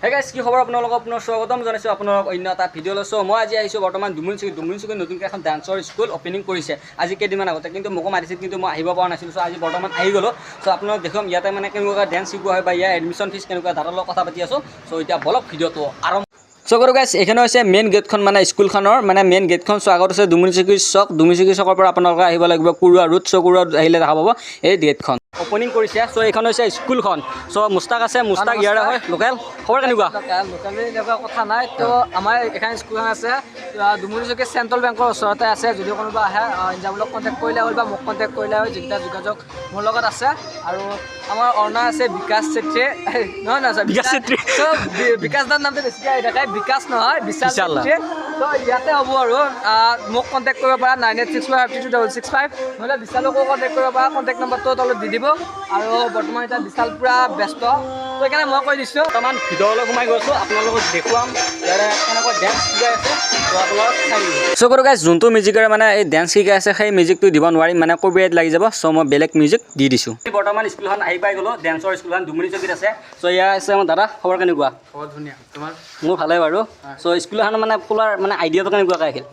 Hey guys, কি খবৰ আপোনালোকক আপোনাৰ স্বাগতম জনাইছো আপোনালোক অন্য এটা ভিডিঅ' লৈছো মই আজি আহিছো বৰ্তমান দুমুলচিকি নতুনকৈ এখন ডান্সৰ স্কুল অপেনিং কৰিছে আজি কেইদিনমান আগতে কিন্তু মোকো মাতিছিল কিন্তু মই আহিব পৰা নাছিলোঁ চ' আজি বৰ্তমান আহি গ'লো চ' আপোনালোক দেখুৱাম ইয়াতে মানে কেনেকুৱা ডান্স শিকোৱা হয় বা ইয়াৰ এডমিশ্যন ফিজ কেনেকুৱা দাদাৰ লগত কথা পাতি আছোঁ চ' এতিয়া বলক ভিডিঅ'টো আৰম্ভ চ' কৰো গাইছ এইখানে হৈছে মেইন গেটখন মানে স্কুলখনৰ মানে মেইন গেটখন চ' আগত আছে দুমুলচিকি চকৰ পৰা আপোনালোকে আহিব লাগিব কুৰুৱা ৰুট চ' কুৰুৱা আহিলে দেখা পাব এই গেটখন অপেনিং কৰিছে চ' এইখন হৈছে স্কুলখন চ' মুস্তাক আছে মুস্তাক ইয়াৰে হয় লোকেল খবৰ কেনেকুৱা লোকেল এনেকুৱা কথা নাই তো আমাৰ এখন স্কুলখন আছে দুমুলচিকি চেণ্ট্ৰেল বেংকৰ ওচৰতে আছে যদি কোনোবা আহে ইঞ্জামুলক কণ্টেক্ট কৰিলে হ'ল বা মোক কণ্টেক্ট কৰিলে হয় যিকেইটা যোগাযোগ মোৰ লগত আছে আৰু আমাৰ অৰ্ণা আছে বিকাশ চেত্ৰী নহয় নহয় বিকাশ চেত্ৰী বিকাশ দাৰ নামটো বেছিকৈ আহি থাকে বিকাশ নহয় বিশাল চেত্ৰী তো ইয়াতে হ'ব আৰু মোক কণ্টেক্ট কৰিব পাৰা 9861526665 নহ'লে বিশালকো কণ্টেক্ট কৰিব পাৰা কণ্টেক্ট নম্বৰটো তলত দি দিব আৰু বৰ্তমান এতিয়া বিশাল পূৰা ব্যস্ত তো সেইকাৰণে মই কৈ দিছোঁ বৰ্তমান ভিতৰলৈ সোমাই গৈছোঁ আপোনালোকক দেখুৱাম ইয়াৰে কেনেকুৱা ডেন্স শিকাই আছে তো আপোনালোক চাই দিব চ' কৰো গাইছ যোনটো মিউজিকেৰে মানে এই ডেন্স শিকাই আছে সেই মিউজিকটো দিব নোৱাৰিম মানে কপিৰাইট লাগি যাব চ' মই বেলেগ মিউজিক দি দিছোঁ বৰ্তমান স্কুলখন আহি পাই গ'লোঁ ডেন্সৰ স্কুলখন দুমুলচিকিত আছে চ' ইয়াৰ আছে মোৰ দাদা খবৰ কেনেকুৱা খবৰ ধুনীয়া তোমাৰ মোৰ ভালে বাৰু চ' স্কুলখন মানে খোলাৰ মানে আইডিয়াটো কেনেকুৱাকৈ আহিল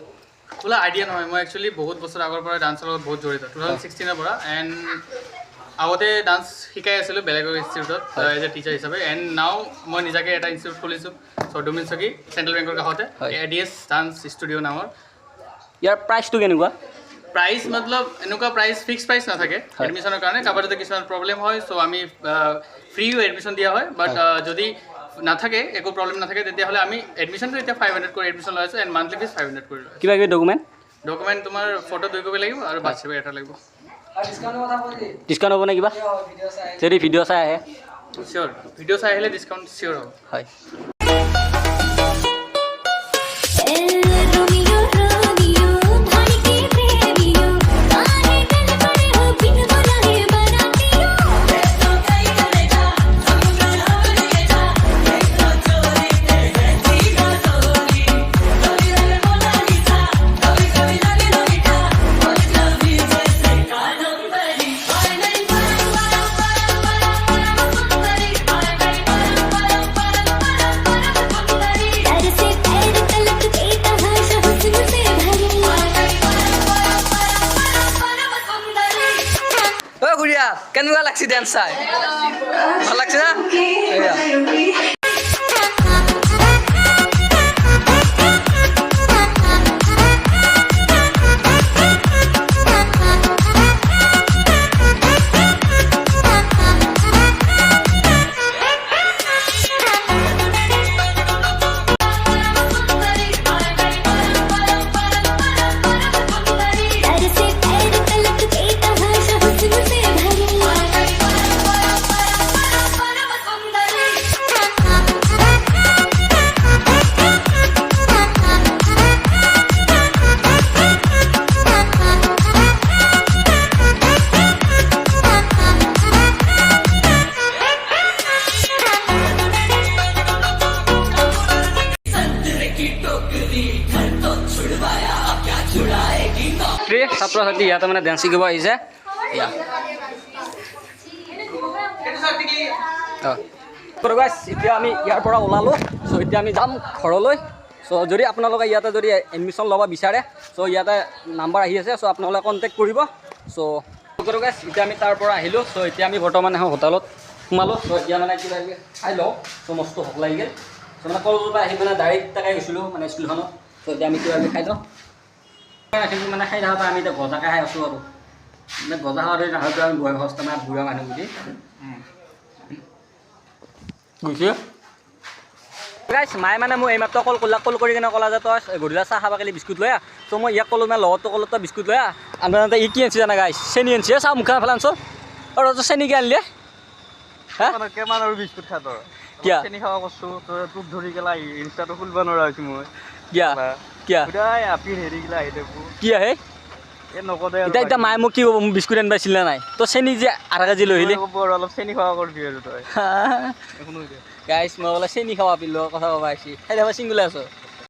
খোলা আইডিয়া নহয় মই একচুৱেলি বহুত বছৰ আগৰ পৰা ডান্সৰ লগত বহুত জড়িত 2016ৰ পৰা এণ্ড আগতে ডান্স শিকাই আছিলোঁ বেলেগৰ ইনষ্টিটিউটত এজ এ টিচাৰ হিচাপে এণ্ড নাও মই নিজাকৈ এটা ইনষ্টিটিউট খুলিছোঁ চ' দুমুলচিকি চেণ্ট্ৰেল বেংকৰ কাষতে ADS ডান্স ষ্টুডিঅ' নামৰ ইয়াৰ প্ৰাইচটো কেনেকুৱা প্ৰাইচ মতলব এনেকুৱা প্ৰাইচ ফিক্স প্ৰাইচ নাথাকে এডমিশ্যনৰ কাৰণে কাৰোবাৰ যদি কিছুমান প্ৰব্লেম হয় চ' আমি ফ্ৰী এডমিশ্যন দিয়া হয় বাট যদি নাথাকে একো প্ৰব্লেম নাথাকে তেতিয়াহ'লে আমি এডমিশ্যনটো এতিয়া 500 কৰি এডমিশ্যন লৈ আছোঁ এণ্ড মান্থলি ফিজ 500 কৰি লৈ কিবা কিবি ডকুমেণ্ট তোমাৰ ফটো 2 কপি লাগিব আৰু বাৰ্থ চাৰ্টিফিকেট এটা লাগিব ডিছকাউণ্ট হ'ব নে কিবা যদি ভিডিঅ' চাই আহে চিয়'ৰ ভিডিঅ' চাই আহিলে ডিছকাউণ্ট চিয়'ৰ হ'ব হয় কেনেকুৱা লাগছে ডেন্স চাই ভাল লাগছে না ছাত্ৰ ছাত্ৰী ইয়াতে মানে ডেন্স শিকিব আহিছে এতিয়া আমি ইয়াৰ পৰা ওলালোঁ চ' এতিয়া আমি যাম ঘৰলৈ চ' যদি আপোনালোকে ইয়াতে যদি এডমিশ্যন ল'ব বিচাৰে চ' ইয়াতে নাম্বাৰ আহি আছে চ' আপোনালোকে কণ্টেক্ট কৰিব চ' গাইছ এতিয়া আমি তাৰ পৰা আহিলোঁ চ' এতিয়া আমি বৰ্তমান এখন হোটেলত সোমালোঁ চ' এতিয়া মানে কিবা কিবি খাই লওঁ চ' মস্ত ভোক লাগি গ'ল চ' মানে কলেজৰ পৰা আহি মানে ডাইৰেক্ট তাকে গৈছিলোঁ মানে স্কুলখনত চ' এতিয়া আমি কিবা কিবি খাই লওঁ মানে খাই থাকোঁতে আমি এতিয়া গজাকৈ খাই আছোঁ আৰু মানে গজা খাওঁতে নাখাওঁতে আমি বয়সস্থ মানে বুঢ়া মানুহ বুলি বুজিছোঁ গাইছ মায়ে মানে মোক এইমাত্ৰ কল কৰি কিনে ক'লা যে তই গধূলা চাহ খাব কালি বিস্কুট লৈ আহ ত' মই ইয়াক ক'লোঁ মানে লগতো ক'লোঁ তই বিস্কুট লৈ আহ আনতে ই কি আনিছে জানা গাইছ চেনি আনিছে চাহ মুখখন ফালে আনছ আৰু তই চেনি কি আনিলে হা কিমান আৰু বিস্কুট খা তই কিয় চেনি খাব কৈছোঁ তই তোক ধৰি গেলা ইনষ্টাটো খুলিব নোৱাৰা হৈছোঁ মই কিয় কিয় আপি হেৰি গিলা আহি থাকোঁ কি আহে এই নকদে এতিয়া মায়ে মোক কি ক'ব মোক বিস্কুট আনিব আছিল নে নাই তই চেনি যে আধা কেজি লৈ আহিলি অলপ চেনি খাব কৰিবি আৰু তই গাইছ মই বোলে চেনি খাব পিলোঁ কথা ক'ব আহিছি খাই থাকা চিংগুলে আছোঁ